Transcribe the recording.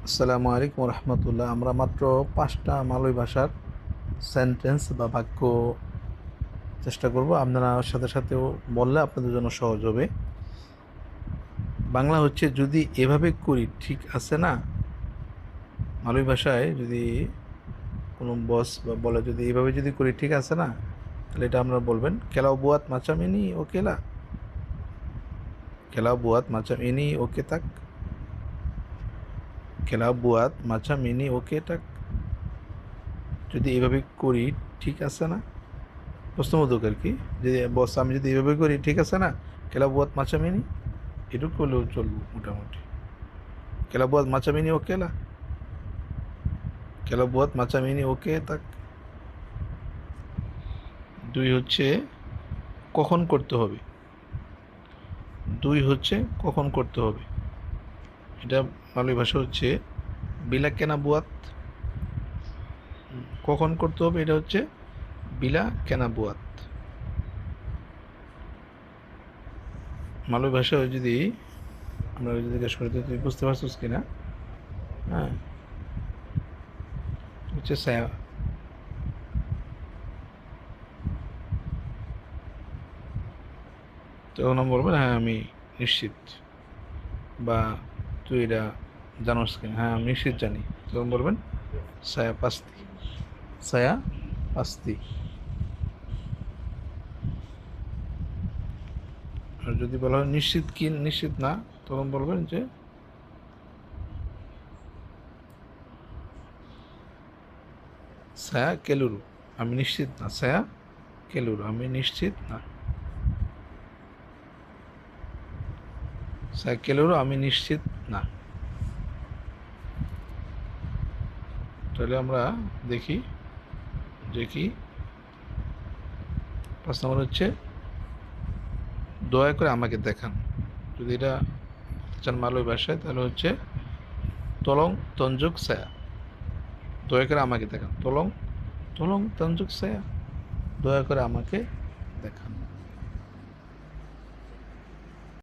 আসসালামু আলাইকুম রহমতুল্লাহ। আমরা মাত্র 5টা মালয় ভাষার সেন্টেন্স বা বাক্য চেষ্টা করব। আপনারা সাথে সাথেও বললে আপনাদের জন্য সহজ হবে। বাংলা হচ্ছে যদি এভাবে করি ঠিক আছে না। মালয় ভাষায় যদি কোনো বস বা বলে যদি এভাবে যদি করি ঠিক আছে না, তাহলে এটা আপনারা বলবেন কেলাও বুয়াত মাচাম ইনি ও কেলা, কেলাও বুয়াত মাচাম ইনি ওকে তাক, কেলাও বুয়াত মাচাম ইনি ওকে তাক। যদি এভাবে করি ঠিক আছে না, প্রশ্নবোধক আর কি, যে বস আমি যদি এভাবে করি ঠিক আছে না, কেলা বুয়াত মাচামিনি, এটুকু করলেও চলবো মোটামুটি। কেলা বুয়াত মাচামিনি ও কেলা বুয়াত মাচামিনি ওকে তাক। দুই হচ্ছে কখন করতে হবে, দুই হচ্ছে কখন করতে হবে, এটা মালয় ভাষা হচ্ছে বিলা কেনা বুয়াত। কখন করতে হবে এটা হচ্ছে বিলা কেনা বুয়াত। মালয় ভাষায় যদি আমরা যদি জিজ্ঞেস করি তুই বুঝতে পারছিস কিনা, হ্যাঁ হচ্ছে সায়া, তখন আমি বলবেন হ্যাঁ আমি নিশ্চিত, বা তুই এটা জানোস কিনা, হ্যাঁ আমি নিশ্চিত জানি, তখন বলবেন সায়া পাস্তি, সায়া পাস্তি। আর যদি বলা হয় নিশ্চিত কি নিশ্চিত না, তখন বলবেন যে সায়া কেলুরু, আমি নিশ্চিত না, সায়া কেলুরু আমি নিশ্চিত না, সায়া কেলুরু আমি নিশ্চিত না। তাহলে আমরা দেখি যে কি 5 নম্বর হচ্ছে দয়া করে আমাকে দেখান। যদি এটা চান মালয় ভাষায় তাহলে হচ্ছে তলং তঞ্জুক সায়া, দয়া করে আমাকে দেখান, তলং তলং তঞ্জুক সায়া, দয়া করে আমাকে দেখান।